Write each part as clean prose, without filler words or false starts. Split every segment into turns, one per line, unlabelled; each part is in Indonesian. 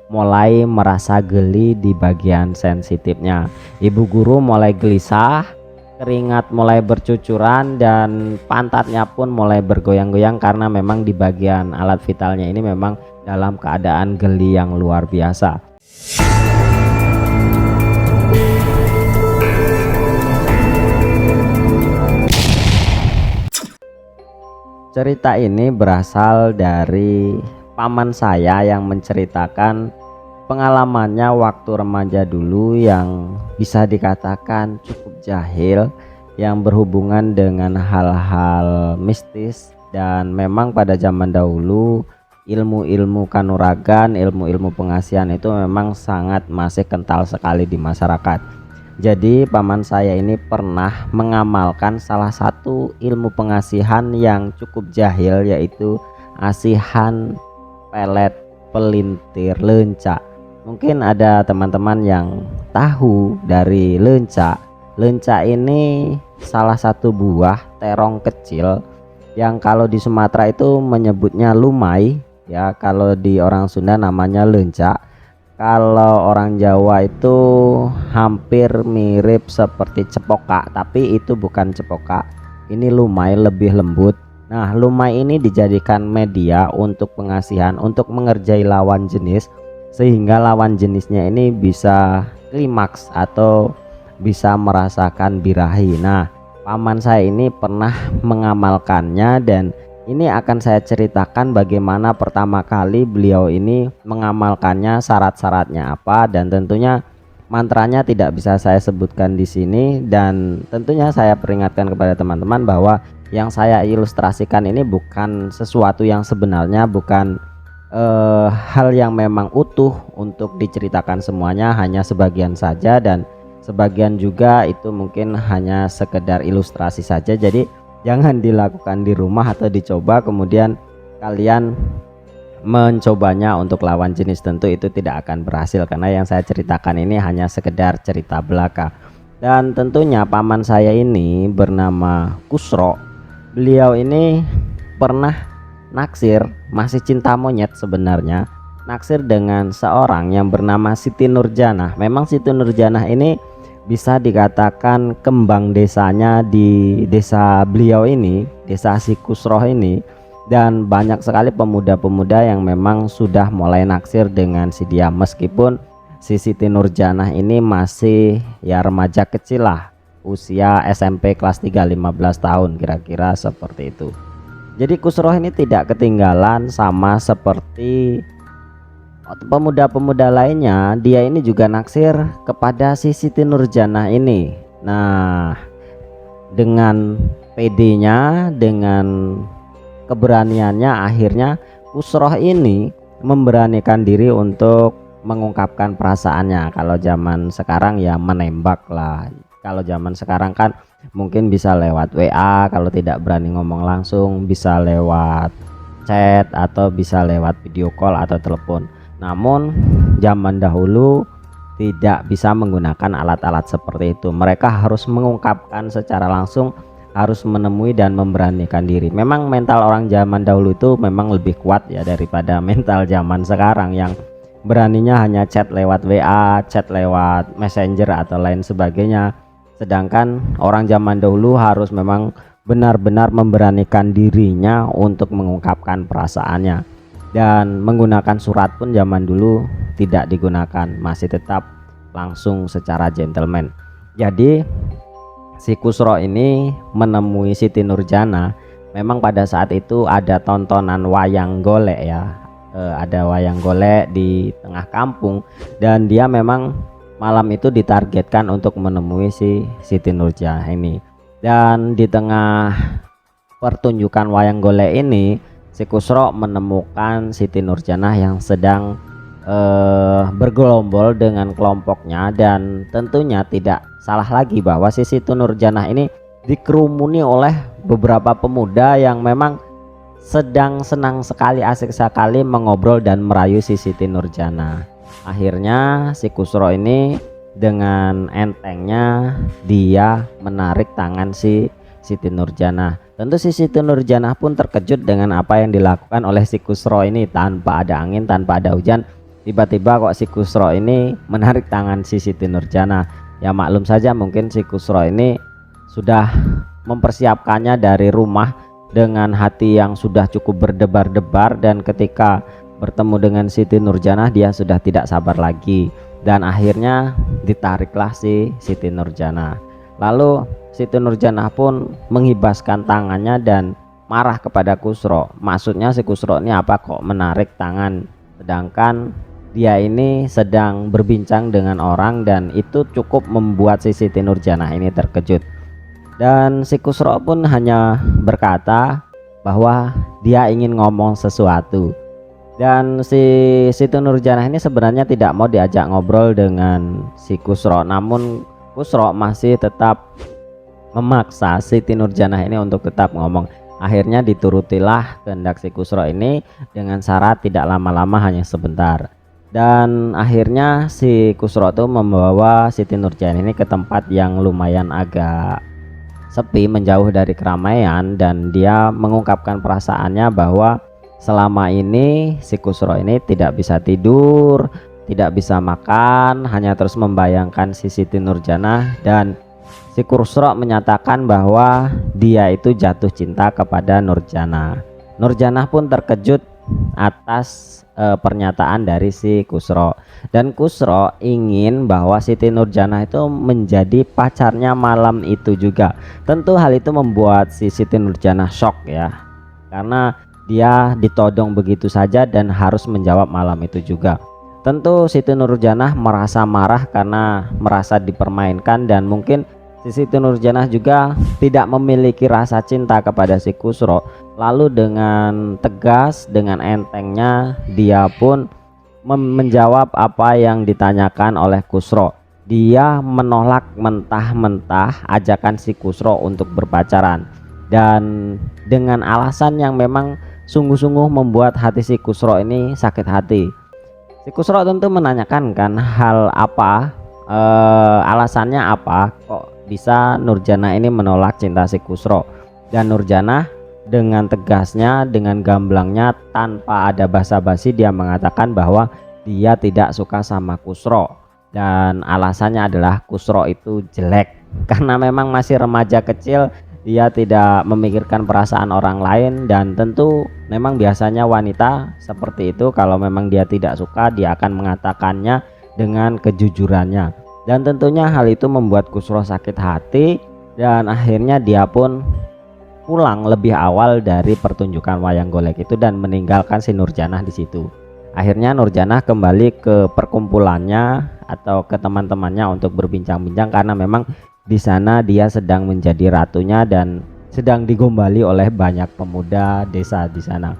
mulai merasa geli di bagian sensitifnya. Ibu guru mulai gelisah, keringat mulai bercucuran, dan pantatnya pun mulai bergoyang-goyang karena memang di bagian alat vitalnya ini memang dalam keadaan geli yang luar biasa. Cerita ini berasal dari paman saya yang menceritakan pengalamannya waktu remaja dulu yang bisa dikatakan cukup jahil, yang berhubungan dengan hal-hal mistis. Dan memang pada zaman dahulu ilmu-ilmu kanuragan, ilmu-ilmu pengasihan itu memang sangat masih kental sekali di masyarakat. Jadi paman saya ini pernah mengamalkan salah satu ilmu pengasihan yang cukup jahil, yaitu asihan pelet pelintir lenca. Mungkin ada teman-teman yang tahu dari lenca. Lenca ini salah satu buah terong kecil yang kalau di Sumatera itu menyebutnya lumai ya, kalau di orang Sunda namanya lenca. Kalau orang Jawa itu hampir mirip seperti cepoka, tapi itu bukan cepoka, ini lumai, lebih lembut. Nah, lumai ini dijadikan media untuk pengasihan, untuk mengerjai lawan jenis, sehingga lawan jenisnya ini bisa klimaks atau bisa merasakan birahi. Nah, paman saya ini pernah mengamalkannya, dan ini akan saya ceritakan bagaimana pertama kali beliau ini mengamalkannya, syarat-syaratnya apa, dan tentunya mantranya tidak bisa saya sebutkan di sini. Dan tentunya saya peringatkan kepada teman-teman bahwa yang saya ilustrasikan ini bukan sesuatu yang sebenarnya, bukan hal yang memang utuh untuk diceritakan semuanya, hanya sebagian saja, dan sebagian juga itu mungkin hanya sekedar ilustrasi saja. Jadi jangan dilakukan di rumah atau dicoba kemudian kalian mencobanya untuk lawan jenis, tentu itu tidak akan berhasil, karena yang saya ceritakan ini hanya sekedar cerita belaka. Dan tentunya paman saya ini bernama Kusro. Beliau ini pernah naksir, masih cinta monyet sebenarnya, naksir dengan seorang yang bernama Siti Nurjanah. Memang Siti Nurjanah ini bisa dikatakan kembang desanya di desa beliau ini, desa si Kusroh ini. Dan banyak sekali pemuda-pemuda yang memang sudah mulai naksir dengan si dia, meskipun si Siti Nurjanah ini masih ya remaja kecil lah, usia SMP kelas 3, 15 tahun kira-kira seperti itu. Jadi Kusroh ini tidak ketinggalan sama seperti pemuda-pemuda lainnya, dia ini juga naksir kepada si Siti Nurjanah ini. Nah, dengan PD-nya, dengan keberaniannya, akhirnya Kusroh ini memberanikan diri untuk mengungkapkan perasaannya. Kalau zaman sekarang ya menembak lah. Kalau zaman sekarang kan mungkin bisa lewat WA, kalau tidak berani ngomong langsung bisa lewat chat atau bisa lewat video call atau telepon. Namun zaman dahulu tidak bisa menggunakan alat-alat seperti itu. Mereka harus mengungkapkan secara langsung, harus menemui dan memberanikan diri. Memang mental orang zaman dahulu itu memang lebih kuat ya daripada mental zaman sekarang yang beraninya hanya chat lewat WA, chat lewat Messenger atau lain sebagainya. Sedangkan orang zaman dahulu harus memang benar-benar memberanikan dirinya untuk mengungkapkan perasaannya. Dan menggunakan surat pun zaman dulu tidak digunakan, masih tetap langsung secara gentleman. Jadi si Kusro ini menemui Siti Nurjanah. Memang pada saat itu ada tontonan wayang golek ya, ada wayang golek di tengah kampung, dan dia memang malam itu ditargetkan untuk menemui si Siti Nurjanah ini. Dan di tengah pertunjukan wayang golek ini, si Kusro menemukan Siti Nurjanah yang sedang bergelombol dengan kelompoknya. Dan tentunya tidak salah lagi bahwa si Siti Nurjanah ini dikerumuni oleh beberapa pemuda yang memang sedang senang sekali, asik sekali mengobrol dan merayu si Siti Nurjanah. Akhirnya si Kusro ini dengan entengnya dia menarik tangan si Siti Nurjanah. Tentu si Siti Nurjanah pun terkejut dengan apa yang dilakukan oleh si Kusro ini. Tanpa ada angin, tanpa ada hujan, tiba-tiba kok si Kusro ini menarik tangan si Siti Nurjana. Ya maklum saja mungkin si Kusro ini sudah mempersiapkannya dari rumah dengan hati yang sudah cukup berdebar-debar, dan ketika bertemu dengan Siti Nurjana dia sudah tidak sabar lagi, dan akhirnya ditariklah si Siti Nurjana. Lalu Siti Nurjana pun menghibaskan tangannya dan marah kepada Kusro. Maksudnya si Kusro ini apa kok menarik tangan, sedangkan dia ini sedang berbincang dengan orang, dan itu cukup membuat si Siti Nurjana ini terkejut. Dan si Kusro pun hanya berkata bahwa dia ingin ngomong sesuatu. Dan si Siti Nurjana ini sebenarnya tidak mau diajak ngobrol dengan si Kusro, namun Kusro masih tetap memaksa Siti Nurjana ini untuk tetap ngomong. Akhirnya diturutilah kehendak si Kusro ini dengan syarat tidak lama-lama, hanya sebentar. Dan akhirnya si Kusro itu membawa Siti Nurjana ini ke tempat yang lumayan agak sepi, menjauh dari keramaian, dan dia mengungkapkan perasaannya bahwa selama ini si Kusro ini tidak bisa tidur, tidak bisa makan, hanya terus membayangkan si Siti Nurjana. Dan si Kusro menyatakan bahwa dia itu jatuh cinta kepada Nurjana. Nurjana pun terkejut atas pernyataan dari si Kusro, dan Kusro ingin bahwa Siti Nurjana itu menjadi pacarnya malam itu juga. Tentu hal itu membuat si Siti Nurjana shock ya, karena dia ditodong begitu saja dan harus menjawab malam itu juga. Tentu Siti Nurjana merasa marah karena merasa dipermainkan, dan mungkin Siti Nurjana juga tidak memiliki rasa cinta kepada si Kusro. Lalu dengan tegas, dengan entengnya dia pun menjawab apa yang ditanyakan oleh Kusro. Dia menolak mentah-mentah ajakan si Kusro untuk berpacaran, dan dengan alasan yang memang sungguh-sungguh membuat hati si Kusro ini sakit hati. Si Kusro tentu menanyakan kan hal apa, alasannya apa kok bisa Nurjana ini menolak cinta si Kusro. Dan Nurjana dengan tegasnya, dengan gamblangnya, tanpa ada basa-basi, dia mengatakan bahwa dia tidak suka sama Kusro, dan alasannya adalah Kusro itu jelek. Karena memang masih remaja kecil, dia tidak memikirkan perasaan orang lain, dan tentu memang biasanya wanita seperti itu, kalau memang dia tidak suka dia akan mengatakannya dengan kejujurannya. Dan tentunya hal itu membuat Kusro sakit hati, dan akhirnya dia pun pulang lebih awal dari pertunjukan wayang golek itu dan meninggalkan si Nurjana di situ. Akhirnya Nurjana kembali ke perkumpulannya atau ke teman-temannya untuk berbincang-bincang, karena memang di sana dia sedang menjadi ratunya dan sedang digombali oleh banyak pemuda desa di sana.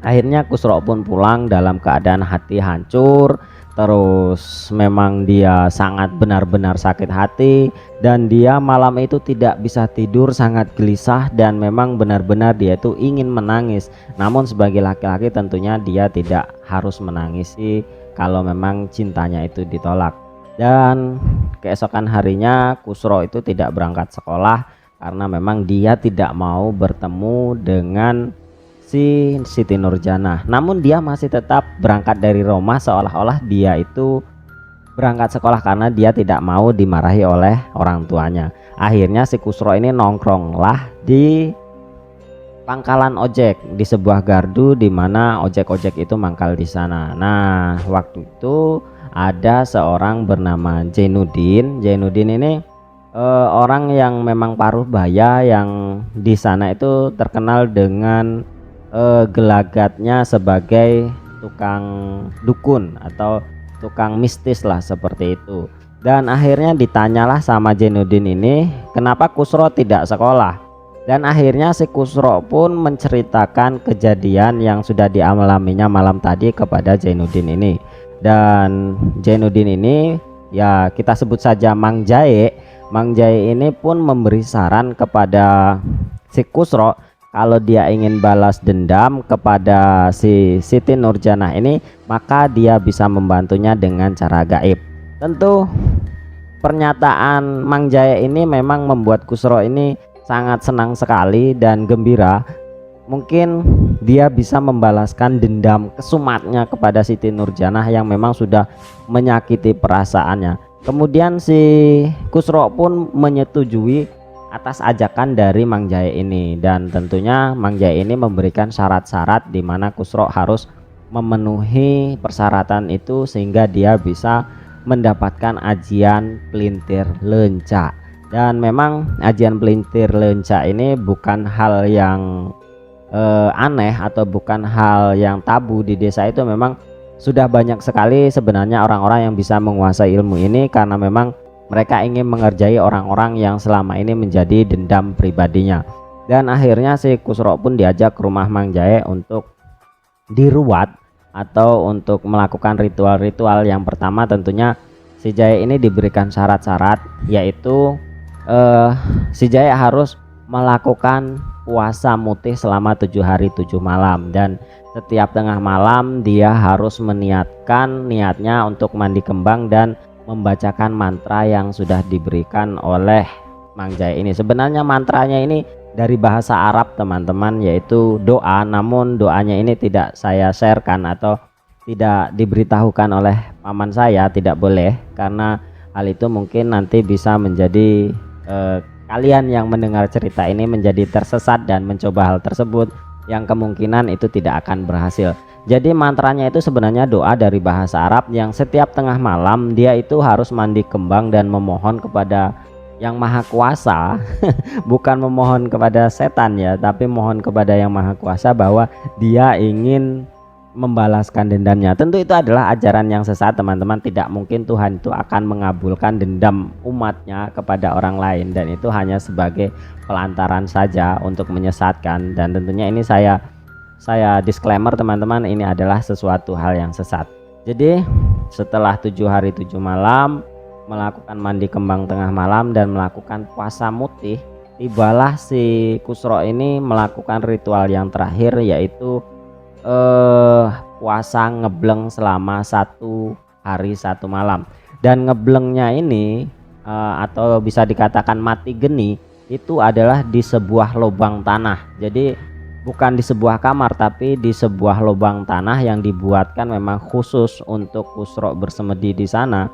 Akhirnya Kusro pun pulang dalam keadaan hati hancur. Terus memang dia sangat benar-benar sakit hati, dan dia malam itu tidak bisa tidur, sangat gelisah, dan memang benar-benar dia itu ingin menangis. Namun sebagai laki-laki tentunya dia tidak harus menangis sih kalau memang cintanya itu ditolak. Dan keesokan harinya Kusro itu tidak berangkat sekolah karena memang dia tidak mau bertemu dengan si Siti Nurjana. Namun dia masih tetap berangkat dari rumah seolah-olah dia itu berangkat sekolah karena dia tidak mau dimarahi oleh orang tuanya. Akhirnya si Kusro ini nongkronglah di pangkalan ojek di sebuah gardu di mana ojek-ojek itu mangkal di sana. Nah, waktu itu ada seorang bernama Jainuddin. Jainuddin ini orang yang memang paruh baya, yang di sana itu terkenal dengan gelagatnya sebagai tukang dukun atau tukang mistis lah seperti itu. Dan akhirnya ditanyalah sama Jainuddin ini kenapa Kusro tidak sekolah, dan akhirnya si Kusro pun menceritakan kejadian yang sudah dialaminya malam tadi kepada Jainuddin ini. Dan Jainuddin ini ya kita sebut saja Mang Jae. Mang Jae ini pun memberi saran kepada si Kusro kalau dia ingin balas dendam kepada si Siti Nurjana ini, maka dia bisa membantunya dengan cara gaib. Tentu pernyataan Mang Jaya ini memang membuat Kusro ini sangat senang sekali dan gembira, mungkin dia bisa membalaskan dendam kesumatnya kepada Siti Nurjanah yang memang sudah menyakiti perasaannya. Kemudian si Kusro pun menyetujui atas ajakan dari Mang Jahe ini, dan tentunya Mang Jahe ini memberikan syarat-syarat di mana Kusro harus memenuhi persyaratan itu sehingga dia bisa mendapatkan ajian pelintir lenca. Dan memang ajian pelintir lenca ini bukan hal yang aneh atau bukan hal yang tabu di desa itu. Memang sudah banyak sekali sebenarnya orang-orang yang bisa menguasai ilmu ini karena memang mereka ingin mengerjai orang-orang yang selama ini menjadi dendam pribadinya. Dan akhirnya si Kusro pun diajak ke rumah Mang Jahe untuk diruat atau untuk melakukan ritual-ritual. Yang pertama tentunya si Jahe ini diberikan syarat-syarat, yaitu si Jahe harus melakukan puasa mutih selama 7 hari 7 malam, dan setiap tengah malam dia harus meniatkan niatnya untuk mandi kembang dan membacakan mantra yang sudah diberikan oleh Mang Jahe ini. Sebenarnya mantranya ini dari bahasa Arab teman-teman, yaitu doa, namun doanya ini tidak saya sharekan atau tidak diberitahukan oleh paman saya, tidak boleh, karena hal itu mungkin nanti bisa menjadi kalian yang mendengar cerita ini menjadi tersesat dan mencoba hal tersebut, yang kemungkinan itu tidak akan berhasil. Jadi mantranya itu sebenarnya doa dari bahasa Arab yang setiap tengah malam dia itu harus mandi kembang dan memohon kepada Yang Maha Kuasa bukan memohon kepada setan ya, tapi mohon kepada Yang Maha Kuasa bahwa dia ingin membalaskan dendamnya. Tentu itu adalah ajaran yang sesat teman-teman. Tidak mungkin Tuhan itu akan mengabulkan dendam umatnya kepada orang lain, dan itu hanya sebagai pelantaran saja untuk menyesatkan. Dan tentunya ini saya disclaimer teman-teman, ini adalah sesuatu hal yang sesat. Jadi setelah 7 hari 7 malam melakukan mandi kembang tengah malam dan melakukan puasa mutih, tibalah si Kusro ini melakukan ritual yang terakhir, yaitu puasa ngebleng selama 1 hari 1 malam. Dan ngeblengnya ini atau bisa dikatakan mati geni itu adalah di sebuah lubang tanah. Jadi bukan di sebuah kamar, tapi di sebuah lubang tanah yang dibuatkan memang khusus untuk Kusro bersemedi di sana.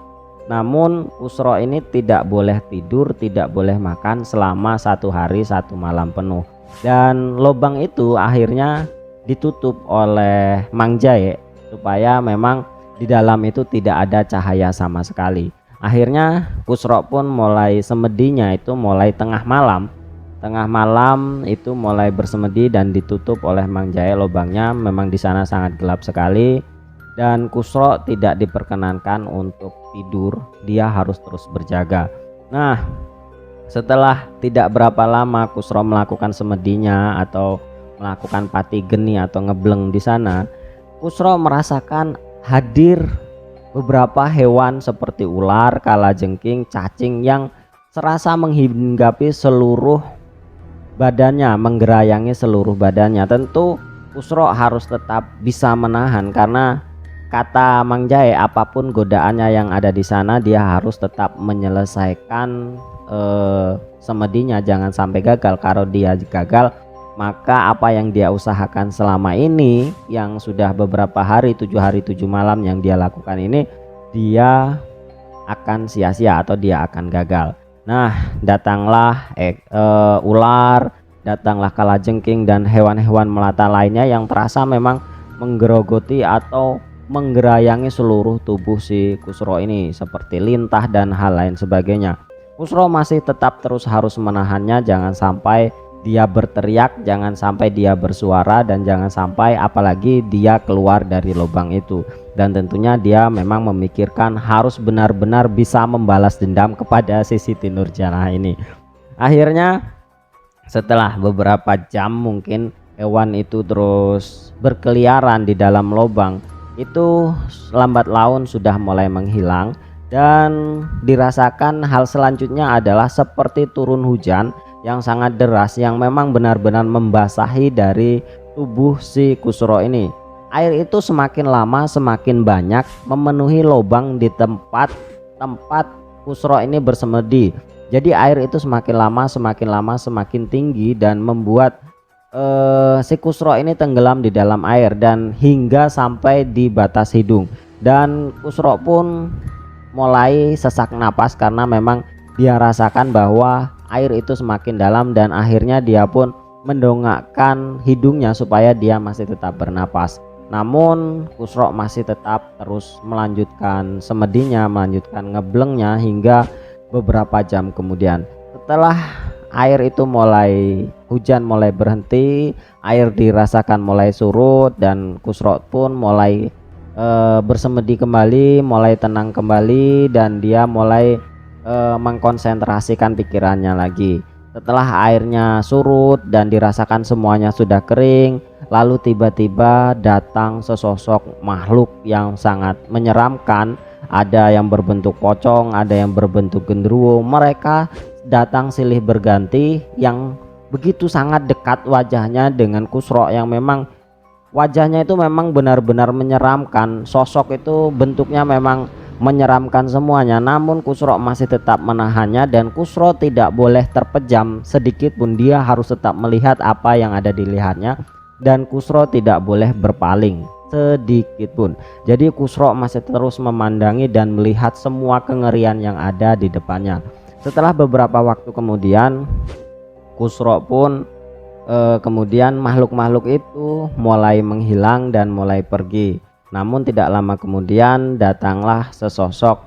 Namun Kusro ini tidak boleh tidur, tidak boleh makan selama 1 hari 1 malam penuh. Dan lubang itu akhirnya ditutup oleh Mang Jahe supaya memang di dalam itu tidak ada cahaya sama sekali. Akhirnya Kusro pun mulai semedinya itu mulai tengah malam itu mulai bersemedi dan ditutup oleh Mang Jahe lubangnya. Memang di sana sangat gelap sekali dan Kusro tidak diperkenankan untuk tidur, dia harus terus berjaga. Nah, setelah tidak berapa lama Kusro melakukan semedinya atau melakukan pati geni atau ngebleng di sana, Kusro merasakan hadir beberapa hewan seperti ular, kalajengking, cacing yang serasa menghinggapi seluruh badannya, menggerayangi seluruh badannya. Tentu Kusro harus tetap bisa menahan karena kata Mang Jahe, apapun godaannya yang ada di sana dia harus tetap menyelesaikan semedinya, jangan sampai gagal. Kalau dia gagal, maka apa yang dia usahakan selama ini yang sudah beberapa hari 7 hari 7 malam yang dia lakukan ini, dia akan sia-sia atau dia akan gagal. Nah, datanglah ular, datanglah kalajengking dan hewan-hewan melata lainnya yang terasa memang menggerogoti atau menggerayangi seluruh tubuh si Kusro ini seperti lintah dan hal lain sebagainya. Kusro masih tetap terus harus menahannya, jangan sampai dia berteriak, jangan sampai dia bersuara, dan jangan sampai apalagi dia keluar dari lubang itu. Dan tentunya dia memang memikirkan harus benar-benar bisa membalas dendam kepada si Siti Nurjanah ini. Akhirnya setelah beberapa jam mungkin hewan itu terus berkeliaran di dalam lubang itu, lambat laun sudah mulai menghilang. Dan dirasakan hal selanjutnya adalah seperti turun hujan yang sangat deras yang memang benar-benar membasahi dari tubuh si Kusro ini. Air itu semakin lama semakin banyak memenuhi lubang di tempat Kusro ini bersemedi. Jadi air itu semakin lama semakin tinggi dan membuat si Kusro ini tenggelam di dalam air dan hingga sampai di batas hidung, dan Kusro pun mulai sesak napas karena memang dia rasakan bahwa air itu semakin dalam, dan akhirnya dia pun mendongakkan hidungnya supaya dia masih tetap bernapas. Namun Kusro masih tetap terus melanjutkan semedinya, melanjutkan ngeblengnya hingga beberapa jam kemudian. Setelah air itu hujan mulai berhenti, air dirasakan mulai surut, dan Kusro pun mulai bersemedi kembali, mulai tenang kembali, dan dia mulai mengkonsentrasikan pikirannya lagi. Setelah airnya surut dan dirasakan semuanya sudah kering, lalu tiba-tiba datang sesosok makhluk yang sangat menyeramkan. Ada yang berbentuk pocong, ada yang berbentuk genderuwo. Mereka datang silih berganti, yang begitu sangat dekat wajahnya dengan Kusro, yang memang wajahnya itu memang benar-benar menyeramkan. Sosok itu bentuknya memang menyeramkan semuanya. Namun Kusro masih tetap menahannya, dan Kusro tidak boleh terpejam sedikit pun. Dia harus tetap melihat apa yang ada dilihatnya, dan Kusro tidak boleh berpaling sedikit pun. Jadi Kusro masih terus memandangi dan melihat semua kengerian yang ada di depannya. Setelah beberapa waktu kemudian, Kusro pun kemudian makhluk-makhluk itu mulai menghilang dan mulai pergi. Namun tidak lama kemudian datanglah sesosok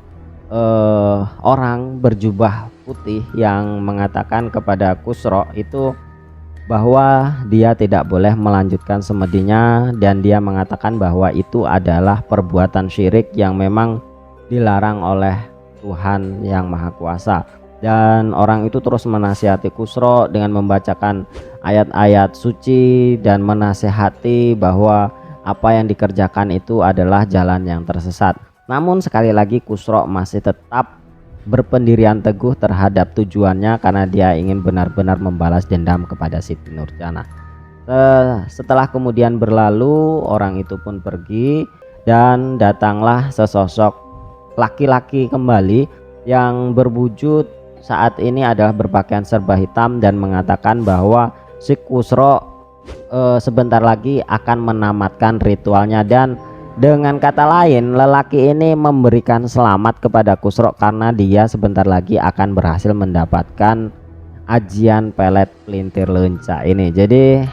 orang berjubah putih yang mengatakan kepada Kusro itu bahwa dia tidak boleh melanjutkan semedinya, dan dia mengatakan bahwa itu adalah perbuatan syirik yang memang dilarang oleh Tuhan yang Maha Kuasa. Dan orang itu terus menasihati Kusro dengan membacakan ayat-ayat suci dan menasihati bahwa apa yang dikerjakan itu adalah jalan yang tersesat. Namun sekali lagi Kusro masih tetap berpendirian teguh terhadap tujuannya, karena dia ingin benar-benar membalas dendam kepada Siti Nurjana. Setelah kemudian berlalu, orang itu pun pergi, dan datanglah sesosok laki-laki kembali yang berwujud saat ini adalah berpakaian serba hitam, dan mengatakan bahwa si Kusro sebentar lagi akan menamatkan ritualnya. Dan dengan kata lain, lelaki ini memberikan selamat kepada Kusro karena dia sebentar lagi akan berhasil mendapatkan ajian pelet pelintir lenca ini. Jadi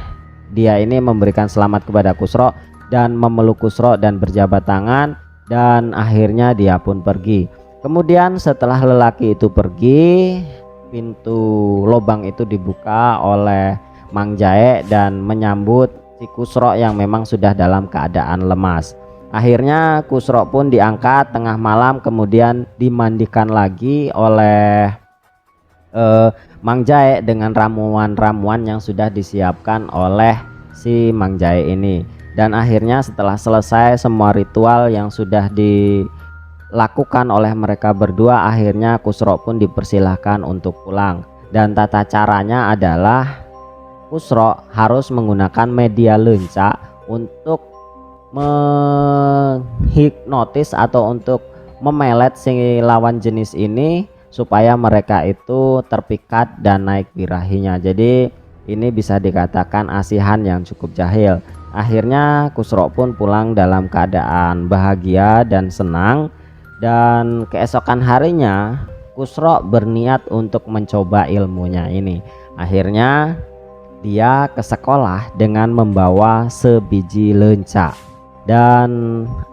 dia ini memberikan selamat kepada Kusro dan memeluk Kusro dan berjabat tangan, dan akhirnya dia pun pergi. Kemudian setelah lelaki itu pergi, pintu lubang itu dibuka oleh Mang Jae dan menyambut si Kusro yang memang sudah dalam keadaan lemas. Akhirnya Kusro pun diangkat tengah malam, kemudian dimandikan lagi oleh Mang Jae dengan ramuan-ramuan yang sudah disiapkan oleh si Mang Jae ini. Dan akhirnya setelah selesai semua ritual yang sudah dilakukan oleh mereka berdua, akhirnya Kusro pun dipersilahkan untuk pulang. Dan tata caranya adalah Kusro harus menggunakan media lenca untuk menghipnotis atau untuk memelet si lawan jenis ini supaya mereka itu terpikat dan naik birahinya. Jadi ini bisa dikatakan asihan yang cukup jahil. Akhirnya Kusro pun pulang dalam keadaan bahagia dan senang, dan keesokan harinya Kusro berniat untuk mencoba ilmunya ini. Akhirnya dia ke sekolah dengan membawa sebiji lenca. Dan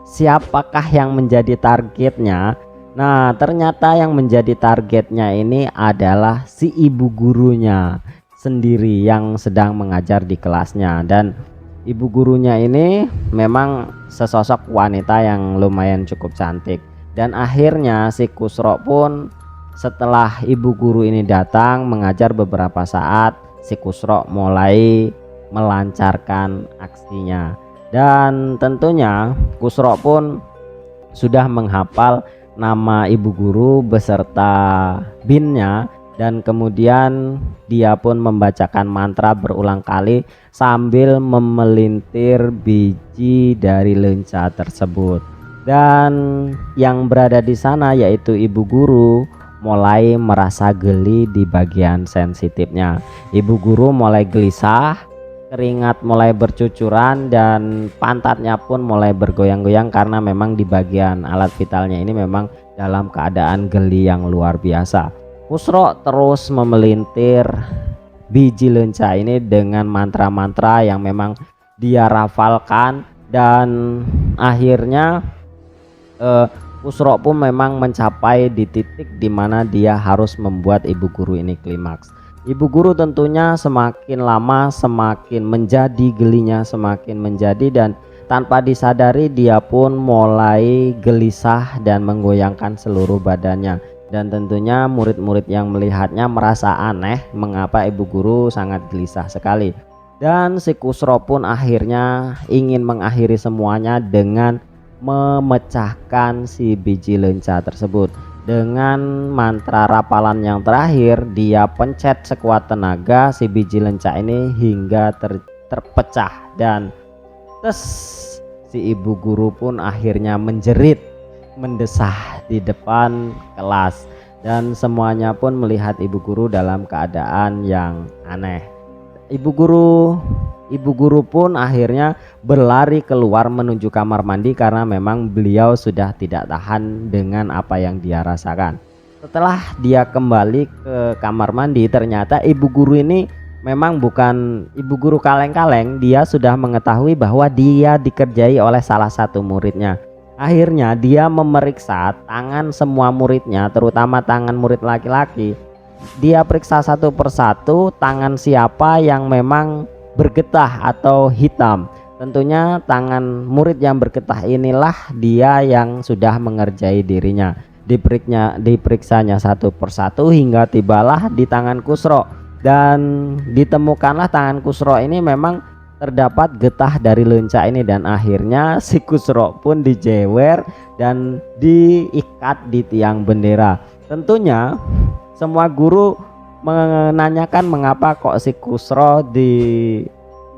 siapakah yang menjadi targetnya? Nah, ternyata yang menjadi targetnya ini adalah si ibu gurunya sendiri yang sedang mengajar di kelasnya. Dan ibu gurunya ini memang sesosok wanita yang lumayan cukup cantik. Dan akhirnya si Kusro pun setelah ibu guru ini datang mengajar beberapa saat, si Kusro mulai melancarkan aksinya. Dan tentunya Kusro pun sudah menghafal nama ibu guru beserta binnya, dan kemudian dia pun membacakan mantra berulang kali sambil memelintir biji dari lenca tersebut. Dan yang berada di sana yaitu ibu guru mulai merasa geli di bagian sensitifnya. Ibu guru mulai gelisah keringat mulai bercucuran dan pantatnya pun mulai bergoyang-goyang karena memang di bagian alat vitalnya ini memang dalam keadaan geli yang luar biasa. Kusro terus memelintir biji lenca ini dengan mantra-mantra yang memang dia rafalkan, dan akhirnya Kusro pun memang mencapai di titik dimana dia harus membuat ibu guru ini klimaks. Ibu guru tentunya semakin lama semakin menjadi gelinya semakin menjadi, dan tanpa disadari dia pun mulai gelisah dan menggoyangkan seluruh badannya. Dan tentunya murid-murid yang melihatnya merasa aneh mengapa ibu guru sangat gelisah sekali. Dan si Kusro pun akhirnya ingin mengakhiri semuanya dengan memecahkan si biji lenca tersebut. Dengan mantra rapalan yang terakhir, dia pencet sekuat tenaga si biji lenca ini hingga terpecah, dan tes si ibu guru pun akhirnya menjerit mendesah di depan kelas, dan semuanya pun melihat ibu guru dalam keadaan yang aneh. Ibu guru pun akhirnya berlari keluar menuju kamar mandi karena memang beliau sudah tidak tahan dengan apa yang dia rasakan. Setelah dia kembali ke kamar mandi, ternyata ibu guru ini memang bukan ibu guru kaleng-kaleng. Dia sudah mengetahui bahwa dia dikerjai oleh salah satu muridnya. Akhirnya dia memeriksa tangan semua muridnya, terutama tangan murid laki-laki. Dia periksa satu persatu tangan siapa yang memang bergetah atau hitam. Tentunya tangan murid yang bergetah inilah dia yang sudah mengerjai dirinya. Diperiksanya satu persatu hingga tibalah di tangan Kusro, dan ditemukanlah tangan Kusro ini memang terdapat getah dari lenca ini, dan akhirnya si Kusro pun dijewer dan diikat di tiang bendera. Tentunya semua guru menanyakan mengapa kok si Kusro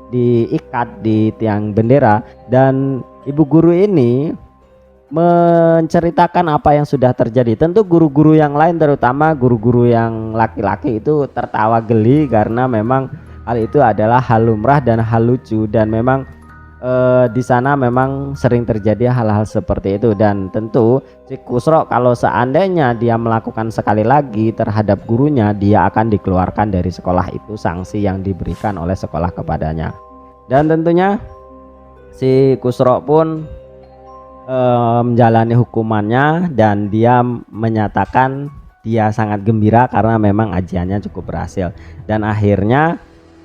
diikat di tiang bendera, dan ibu guru ini menceritakan apa yang sudah terjadi. Tentu guru-guru yang lain, terutama guru-guru yang laki-laki, itu tertawa geli karena memang hal itu adalah hal lumrah dan hal lucu, dan memang di sana memang sering terjadi hal-hal seperti itu. Dan tentu si Kusro kalau seandainya dia melakukan sekali lagi terhadap gurunya, dia akan dikeluarkan dari sekolah itu, sanksi yang diberikan oleh sekolah kepadanya. Dan tentunya si Kusro pun menjalani hukumannya, dan dia menyatakan dia sangat gembira karena memang ajiannya cukup berhasil. Dan akhirnya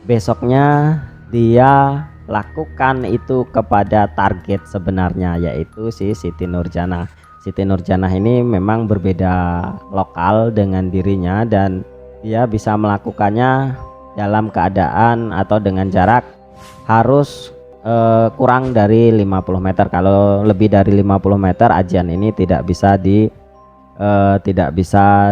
besoknya dia lakukan itu kepada target sebenarnya, yaitu si Siti Nurjanah. Siti Nurjanah ini memang berbeda lokal dengan dirinya, dan dia bisa melakukannya dalam keadaan atau dengan jarak harus kurang dari 50 meter. Kalau lebih dari 50 meter ajian ini tidak bisa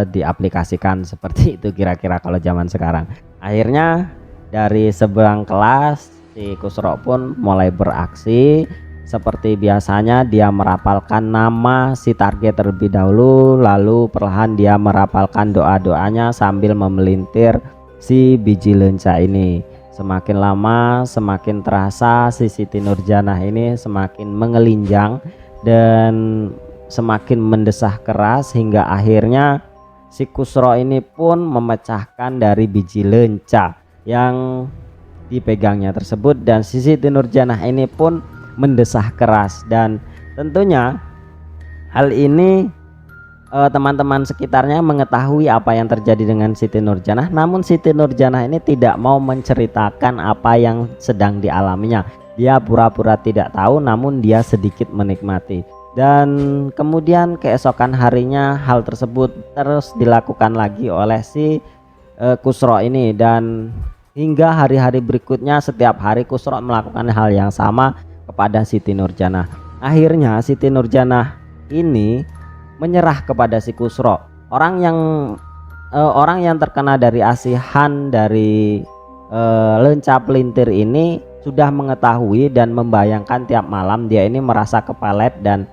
diaplikasikan seperti itu kira-kira kalau zaman sekarang. Akhirnya dari seberang kelas si Kusro pun mulai beraksi. Seperti biasanya dia merapalkan nama si target terlebih dahulu, lalu perlahan dia merapalkan doa-doanya sambil memelintir si biji lenca ini. Semakin lama semakin terasa si Siti Nurjanah ini semakin mengelinjang dan semakin mendesah keras, hingga akhirnya si Kusro ini pun memecahkan dari biji lenca yang dipegangnya tersebut, dan si Siti Nurjanah ini pun mendesah keras. Dan tentunya hal ini teman-teman sekitarnya mengetahui apa yang terjadi dengan Siti Nurjanah, namun Siti Nurjanah ini tidak mau menceritakan apa yang sedang dialaminya. Dia pura-pura tidak tahu, namun dia sedikit menikmati. Dan kemudian keesokan harinya hal tersebut terus dilakukan lagi oleh si Kusro ini, dan hingga hari-hari berikutnya setiap hari Kusro melakukan hal yang sama kepada Siti Nurjanah. Akhirnya Siti Nurjanah ini menyerah kepada si Kusro. Orang yang terkena dari asihan dari lenca pelintir ini sudah mengetahui dan membayangkan tiap malam dia ini merasa kepalet, dan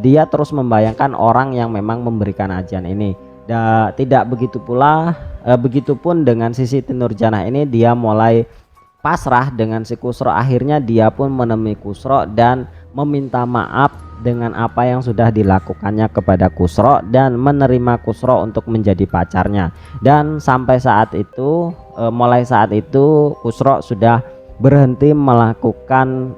dia terus membayangkan orang yang memang memberikan ajian ini. Tidak begitu pula begitupun dengan si Siti Nurjanah ini, dia mulai pasrah dengan si Kusro. Akhirnya dia pun menemui Kusro dan meminta maaf dengan apa yang sudah dilakukannya kepada Kusro dan menerima Kusro untuk menjadi pacarnya. Dan sampai saat itu mulai saat itu Kusro sudah berhenti melakukan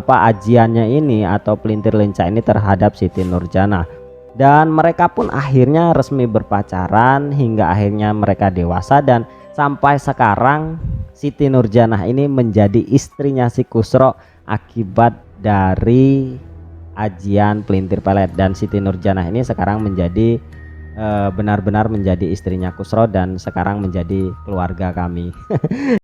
ajiannya ini atau pelintir lenca ini terhadap Siti Nurjanah. Dan mereka pun akhirnya resmi berpacaran hingga akhirnya mereka dewasa, dan sampai sekarang Siti Nurjanah ini menjadi istrinya si Kusro akibat dari ajian pelintir pelet. Dan Siti Nurjanah ini sekarang menjadi benar-benar menjadi istrinya Kusro dan sekarang menjadi keluarga kami.